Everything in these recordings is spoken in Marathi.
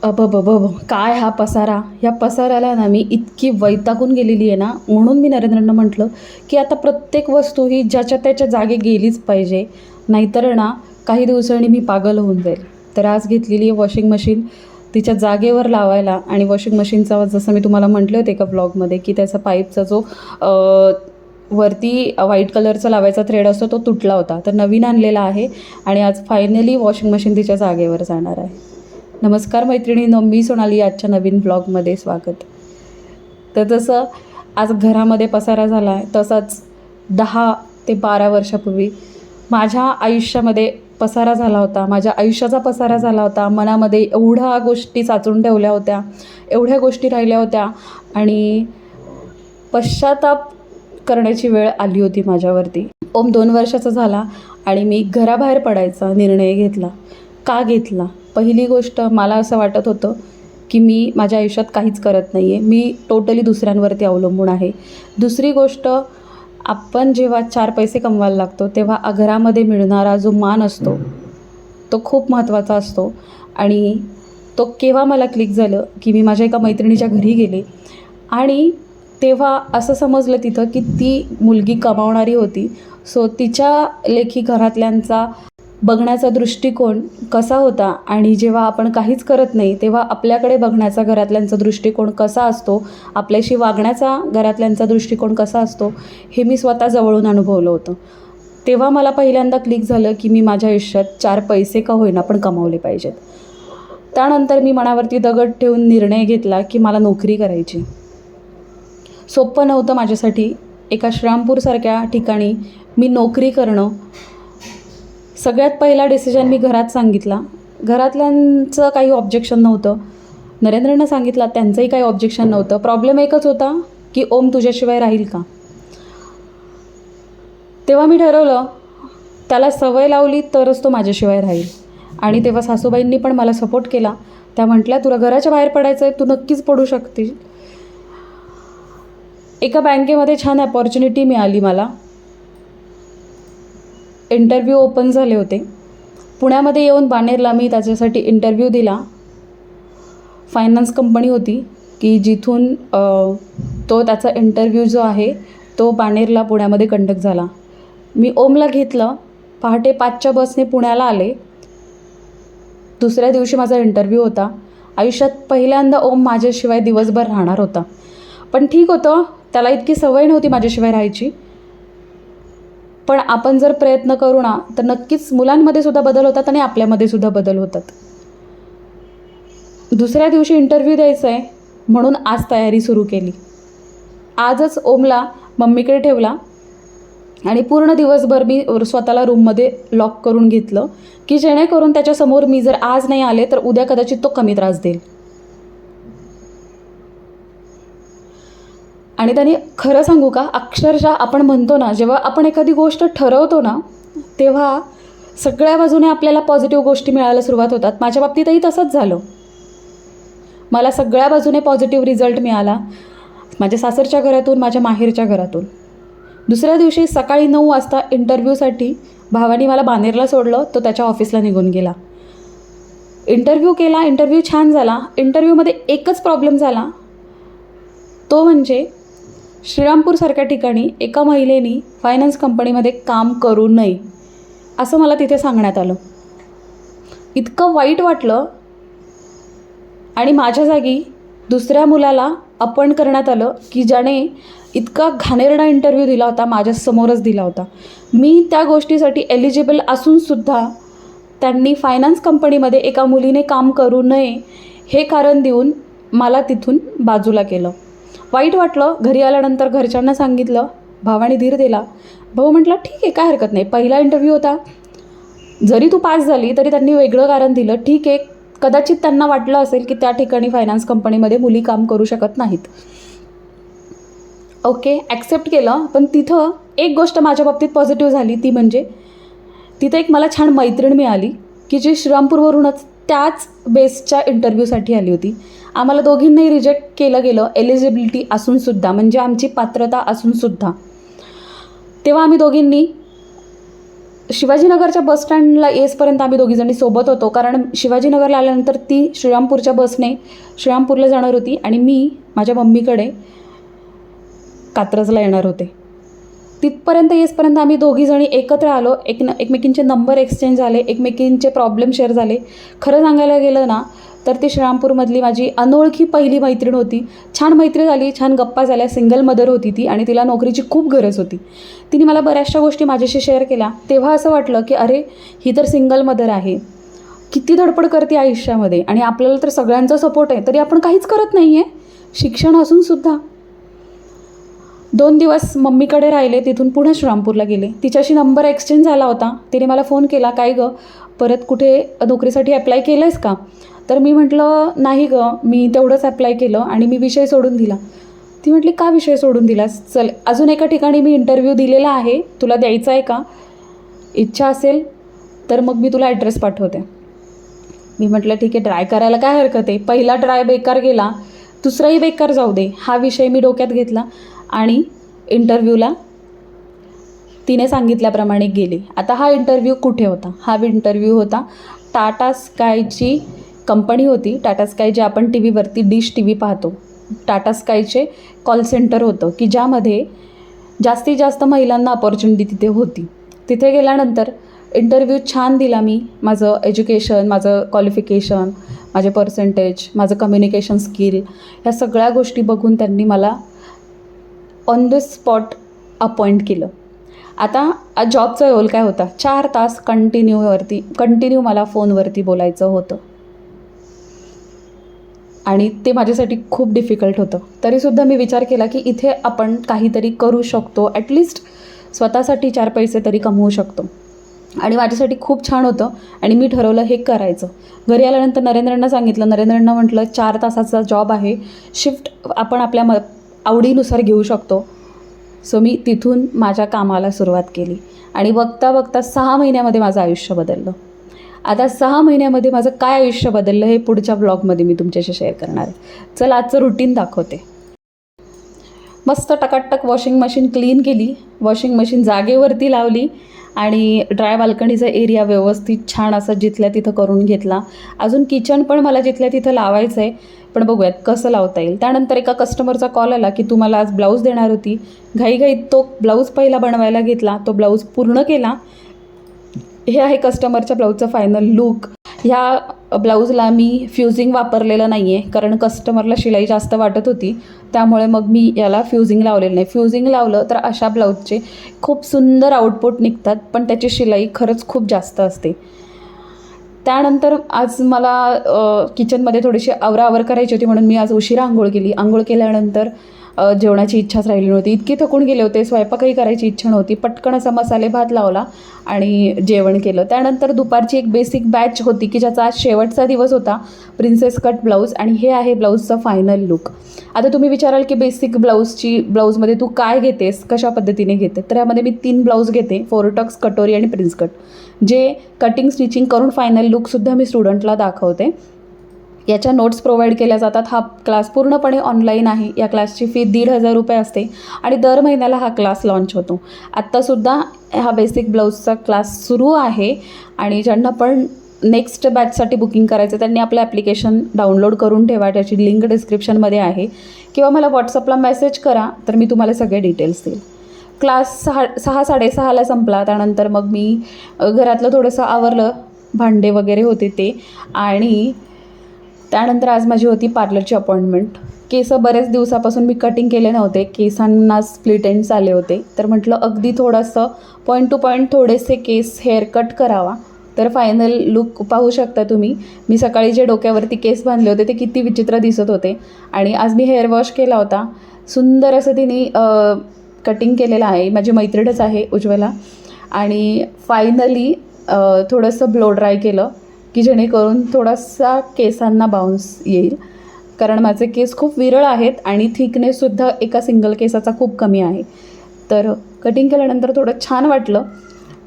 काय हा पसारा. या पसाऱ्याला ना मी इतकी वैतागून गेलेली आहे ना, म्हणून मी नरेंद्रांना म्हटलं की आता प्रत्येक वस्तू ही ज्याच्या त्याच्या जागी गेलीच पाहिजे, नाहीतर ना काही दिवसांनी मी पागल होऊन जाईल. तर आज घेतलेली आहे वॉशिंग मशीन तिच्या जागेवर लावायला. आणि वॉशिंग मशीनचा जसं मी तुम्हाला म्हटलं होते एका ब्लॉगमध्ये की त्याचा पाईपचा जो वरती व्हाईट कलरचा लावायचा थ्रेड असतो तो तुटला होता, तर नवीन आणलेला आहे. आणि आज फायनली वॉशिंग मशीन तिच्या जागेवर जाणार आहे. नमस्कार मैत्रिणींनो, मी सोनाली. आजच्या नवीन ब्लॉगमध्ये स्वागत. तर जसं आज घरामध्ये पसारा झाला आहे, तसंच 10 ते 12 वर्षापूर्वी माझ्या आयुष्यामध्ये पसारा झाला होता. माझ्या आयुष्याचा पसारा झाला होता. मनामध्ये एवढ्या गोष्टी साचून ठेवल्या होत्या, एवढ्या गोष्टी राहिल्या होत्या आणि पश्चाताप करण्याची वेळ आली होती माझ्यावरती. 2 वर्षाचा झाला आणि मी घराबाहेर पडायचा निर्णय घेतला. का घेतला? पहिली गोष्ट, मला असं वाटत होतं की मी माझ्या आयुष्यात काहीच करत नाही आहे, मी टोटली दुसऱ्यांवरती अवलंबून आहे. दुसरी गोष्ट, आपण जेव्हा 4 पैसे कमवायला लागतो तेव्हा घरामध्ये मिळणारा जो मान असतो तो खूप महत्त्वाचा असतो. आणि तो केव्हा मला क्लिक झालं की मी माझ्या एका मैत्रिणीच्या घरी गेले आणि तेव्हा असं समजलं तिथं की ती मुलगी कमावणारी होती. सो तिच्या लेखी घरातल्यांचा बघण्याचा दृष्टिकोन कसा होता आणि जेव्हा आपण काहीच करत नाही तेव्हा आपल्याकडे बघण्याचा घरातल्यांचा दृष्टिकोन कसा असतो, आपल्याशी वागण्याचा घरातल्यांचा दृष्टिकोन कसा असतो, हे मी स्वतः जवळून अनुभवलं होतं. तेव्हा मला पहिल्यांदा क्लिक झालं की मी माझ्या आयुष्यात 4 पैसे का होईना पण कमावले पाहिजेत. त्यानंतर मी मनावरती दगड ठेवून निर्णय घेतला की मला नोकरी करायची. सोपं नव्हतं माझ्यासाठी. एका श्रीरामपूरसारख्या ठिकाणी मी नोकरी करणं. सगळ्यात पहिला डिसिजन मी घरात सांगितला. घरातल्यांचं काही ऑब्जेक्शन नव्हतं. नरेंद्रनं सांगितलं, त्यांचंही काही ऑब्जेक्शन नव्हतं. प्रॉब्लेम एकच होता की ओम तुझ्याशिवाय राहील का. तेव्हा मी ठरवलं त्याला सवय लावली तरच तो माझ्याशिवाय राहील. आणि तेव्हा सासूबाईंनी पण मला सपोर्ट केला. त्या म्हटल्या, तुला घराच्या बाहेर पडायचं आहे, तू नक्कीच पडू शकतील. एका बँकेमध्ये छान अपॉर्च्युनिटी मिळाली मला. इंटरव्ह्यू ओपन झाले होते. पुण्यामध्ये येऊन बाणेरला मी त्याच्यासाठी इंटरव्ह्यू दिला. फायनान्स कंपनी होती की जिथून तो त्याचा इंटरव्ह्यू जो आहे तो बाणेरला पुण्यामध्ये कंडक्ट झाला. मी ओमला घेतलं. पहाटे 5च्या बसने पुण्याला आले. दुसऱ्या दिवशी माझा इंटरव्ह्यू होता. आयुष्यात पहिल्यांदा ओम माझ्याशिवाय दिवसभर राहणार होता. पण ठीक होतं, त्याला इतकी सवय नव्हती माझ्याशिवाय राहायची. पण आपण जर प्रयत्न करू ना तर नक्कीच मुलांमध्ये सुद्धा बदल होतात आणि आपल्यामध्ये सुद्धा बदल होतात. दुसऱ्या दिवशी इंटरव्ह्यू द्यायचा आहे म्हणून आज तयारी सुरू केली. आजच ओमला मम्मीकडे ठेवला आणि पूर्ण दिवसभर मी स्वतःला रूममध्ये लॉक करून घेतलं की जेणेकरून त्याच्यासमोर मी जर आज नाही आले तर उद्या कदाचित तो कमी त्रास देईल. आणि त्याने खरं सांगू का, अक्षरशः आपण म्हणतो ना, जेव्हा आपण एखादी गोष्ट ठरवतो ना तेव्हा सगळ्या बाजूने आपल्याला पॉझिटिव्ह गोष्टी मिळायला सुरुवात होतात. माझ्या बाबतीतही तसंच झालं. मला सगळ्या बाजूने पॉझिटिव्ह रिझल्ट मिळाला, माझ्या सासरच्या घरातून, माझ्या माहेरच्या घरातून. दुसऱ्या दिवशी सकाळी 9 वाजता इंटरव्ह्यूसाठी भावानी मला बाणेरला सोडलं. तो त्याच्या ऑफिसला निघून गेला. इंटरव्ह्यू केला. इंटरव्ह्यू छान झाला. इंटरव्ह्यूमध्ये एकच प्रॉब्लेम झाला, तो म्हणजे श्रीरामपूरसारख्या ठिकाणी एका महिलेनी फायनान्स कंपनीमध्ये काम करू नये असं मला तिथे सांगण्यात आलं. इतकं वाईट वाटलं. आणि माझ्या जागी दुसऱ्या मुलाला अपॉइंट करण्यात आलं की ज्याने इतका घाणेरडा इंटरव्ह्यू दिला होता, माझ्यासमोरच दिला होता. मी त्या गोष्टीसाठी एलिजिबल असूनसुद्धा त्यांनी फायनान्स कंपनीमध्ये एका मुलीने काम करू नये हे कारण देऊन मला तिथून बाजूला केलं. वाईट वाटलं. घरी आल्यानंतर घरच्यांना सांगितलं. भावाने धीर दिला. भाऊ म्हटला, ठीक आहे, काय हरकत नाही, पहिला इंटरव्ह्यू होता, जरी तू पास झाली तरी त्यांनी वेगळं कारण दिलं, ठीक आहे, कदाचित त्यांना वाटलं असेल की त्या ठिकाणी फायनान्स कंपनीमध्ये मुली काम करू शकत नाहीत. ओके, ॲक्सेप्ट केलं. पण तिथं एक गोष्ट माझ्या बाबतीत पॉझिटिव्ह झाली, ती म्हणजे तिथं एक मला छान मैत्रीण मिळाली की जी श्रीरामपूरवरूनच त्याच बेसच्या इंटरव्ह्यूसाठी आली होती. आम्हाला दोघींनाही रिजेक्ट केलं गेलं एलिजिबिलिटी असूनसुद्धा, म्हणजे आमची पात्रता असूनसुद्धा. तेव्हा आम्ही दोघींनी शिवाजीनगरच्या बसस्टँडला येसपर्यंत आम्ही दोघीजणी सोबत होतो, कारण शिवाजीनगरला आल्यानंतर ती श्रीरामपूरच्या बसने श्रीरामपूरला जाणार होती आणि मी माझ्या मम्मीकडे कात्रजला येणार होते. तिथपर्यंत येसपर्यंत आम्ही दोघीजणी एकत्र आलो, एकमेकींचे नंबर एक्सचेंज झाले, एकमेकींचे प्रॉब्लेम शेअर झाले. खरं सांगायला गेलं ना तर ती श्रीरामपूरमधली माझी अनोळखी पहिली मैत्रीण होती. छान मैत्री झाली, छान गप्पा झाल्या. सिंगल मदर होती ती आणि तिला नोकरीची खूप गरज होती. तिने मला बऱ्याचशा गोष्टी माझ्याशी शेअर केल्या. तेव्हा असं वाटलं की अरे, ही तर सिंगल मदर आहे, किती धडपड करते आयुष्यामध्ये, आणि आपल्याला तर सगळ्यांचा सपोर्ट आहे, तरी आपण काहीच करत नाही आहे, शिक्षण असूनसुद्धा. 2 दिवस मम्मीकडे राहिले, तिथून पुन्हा श्रीरामपूरला गेले. तिच्याशी नंबर एक्सचेंज झाला होता. तिने मला फोन केला, काय गं, परत कुठे नोकरीसाठी अप्लाय केलं आहेस का? तर मी म्हटलं, नाही गं, मी तेवढंच अप्लाय केलं आणि मी विषय सोडून दिला. ती म्हटली, का विषय सोडून दिलास? चल, अजून एका ठिकाणी मी इंटरव्ह्यू दिलेला आहे, तुला द्यायचा आहे का? इच्छा असेल तर मग मी तुला ॲड्रेस पाठवते. मी म्हटलं, ठीक आहे, ट्राय करायला काय हरकत आहे. पहिला ट्राय बेकार गेला, दुसराही बेकार जाऊ दे, हा विषय मी डोक्यात घेतला आणि इंटरव्ह्यूला तिने सांगितल्याप्रमाणे गेले. आता हा इंटरव्ह्यू कुठे होता? हा इंटरव्ह्यू होता टाटा स्कायची कंपनी होती. टाटा स्काय जे आपण टी व्हीवरती डिश टी व्ही पाहतो, टाटा स्कायचे कॉल सेंटर होतं की ज्यामध्ये जास्तीत जास्त महिलांना अपॉर्च्युनिटी तिथे होती. तिथे गेल्यानंतर इंटरव्ह्यू छान दिला मी. माझं एज्युकेशन, माझं क्वालिफिकेशन, माझे पर्सेंटेज, माझं कम्युनिकेशन स्किल, ह्या सगळ्या गोष्टी बघून त्यांनी मला ऑन द स्पॉट अपॉइंट केलं. आता जॉबचा रोल काय होता? 4 तास कंटिन्यू मला फोनवरती बोलायचं होतं आणि ते माझ्यासाठी खूप डिफिकल्ट होतं. तरीसुद्धा मी विचार केला की इथे आपण काहीतरी करू शकतो, ॲटलिस्ट स्वतःसाठी 4 पैसे तरी कमवू शकतो, आणि माझ्यासाठी खूप छान होतं आणि मी ठरवलं हे करायचं. घरी आल्यानंतर नरेंद्रांना सांगितलं. नरेंद्रांना म्हटलं, 4 तासाचा जॉब आहे, शिफ्ट आपण आपल्या आवडीनुसार घेऊ शकतो. सो मी तिथून माझ्या कामाला सुरुवात केली आणि बघता बघता 6 महिन्यामध्ये माझं आयुष्य बदललं. आता 6 महिन्यामध्ये माझं काय आयुष्य बदललं हे पुढच्या ब्लॉगमध्ये मी तुमच्याशी शेअर करणार आहे. चला, आजचं रुटीन दाखवते. मस्त टकाटक वॉशिंग मशीन क्लीन केली, वॉशिंग मशीन जागेवरती लावली आणि ड्राय बाल्कनीचा एरिया व्यवस्थित छान असं जिथल्या तिथं करून घेतला. अजून किचन पण मला जिथल्या तिथं लावायचं आहे, पण बघूयात कसं लावता येईल. त्यानंतर एका कस्टमरचा कॉल आला की तू मला आज ब्लाऊज देणार होती. घाईघाईत तो ब्लाऊज पहिला बनवायला घेतला, तो ब्लाऊज पूर्ण केला. हे आहे कस्टमरच्या ब्लाऊजचं फायनल लूक. ह्या ब्लाऊजला मी फ्युजिंग वापरलेलं नाही आहे, कारण कस्टमरला शिलाई जास्त वाटत होती, त्यामुळे मग मी याला फ्युजिंग लावलेलं नाही. फ्युजिंग लावलं तर अशा ब्लाऊजचे खूप सुंदर आउटपुट निघतात, पण त्याची शिलाई खरंच खूप जास्त असते. त्यानंतर आज मला किचनमध्ये थोडीशी आवराआवर करायची होती, म्हणून मी आज उशिरा आंघोळ केली. आंघोळ केल्यानंतर जेवणाची इच्छाच राहिली नव्हती, इतके थकून गेले होते, स्वयंपाकही करायची इच्छा नव्हती. पटकन असा मसाले भात लावला आणि जेवण केलं. त्यानंतर दुपारची एक बेसिक बॅच होती की ज्याचा आज शेवटचा दिवस होता, प्रिन्सेस कट ब्लाऊज, आणि हे आहे ब्लाऊजचा फायनल लुक. आता तुम्ही विचाराल की बेसिक ब्लाऊजमध्ये तू काय घेतेस, कशा पद्धतीने घेते? तर यामध्ये मी 3 ब्लाऊज घेते, 4 टक्स, कटोरी आणि प्रिन्स कट, जे कटिंग स्टिचिंग करून फायनल लुकसुद्धा मी स्टुडंटला दाखवते. याच्या नोट्स प्रोव्हाइड केल्या जातात. हा क्लास पूर्णपणे ऑनलाईन आहे. या क्लासची फी 1,500 रुपये असते आणि दर महिन्याला हा क्लास लॉन्च होतो. आत्तासुद्धा हा बेसिक ब्लाऊजचा क्लास सुरू आहे आणि ज्यांना पण नेक्स्ट बॅचसाठी बुकिंग करायचं त्यांनी आपलं ॲप्लिकेशन डाउनलोड करून ठेवा. त्याची लिंक डिस्क्रिप्शनमध्ये आहे, किंवा मला व्हॉट्सअपला मेसेज करा, तर मी तुम्हाला सगळे डिटेल्स देईल. क्लास 6-6:30ला संपला. त्यानंतर मग मी घरातलं थोडंसं आवरलं, भांडे वगैरे होते ते, आणि त्यानंतर आज माझी होती पार्लरची अपॉइंटमेंट. केस बरेच दिवसापासून मी कटिंग केले नव्हते, केसांना स्प्लिट एंड्स आले होते, तर म्हटलं अगदी थोडंसं पॉईंट टू पॉईंट थोडेसे केस हेअर कट करावा. तर फायनल लुक पाहू शकता तुम्ही. मी सकाळी जे डोक्यावरती केस बांधले होते ते किती विचित्र दिसत होते, आणि आज मी हेअर वॉश केला होता. सुंदर असं तिने कटिंग केलेलं आहे, माझी मैत्रीणच आहे उज्ज्वला. आणि फायनली थोडंसं ब्लो ड्राय केलं की जेणेकरून थोडासा केसांना बाउन्स येईल, कारण माझे केस खूप विरळ आहेत आणि थिकनेससुद्धा एका सिंगल केसाचा खूप कमी आहे. तर कटिंग केल्यानंतर थोडं छान वाटलं.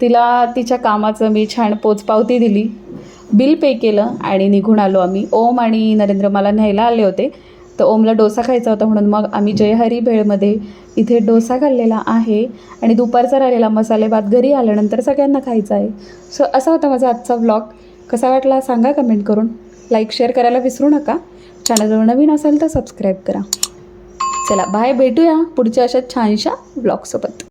तिला तिच्या कामाचं मी छान पोचपावती दिली, बिल पे केलं आणि निघून आलो आम्ही. ओम आणि नरेंद्र मला न्यायला आले होते, तर ओमला डोसा खायचा होता म्हणून मग आम्ही जय हरी भेळमध्ये इथे डोसा खाल्लेला आहे आणि दुपारचा राहिलेला मसाले भात घरी आल्यानंतर सगळ्यांना खायचा आहे. सो असा होता माझा आजचा व्लॉग. कसा वाटला सांगा कमेंट करून. लाईक शेअर करायला विसरू नका. चॅनलवर नवीन असेल तर सबस्क्राईब करा. चला बाय, भेटूया पुढच्या अशा छानशा व्लॉगसोबत.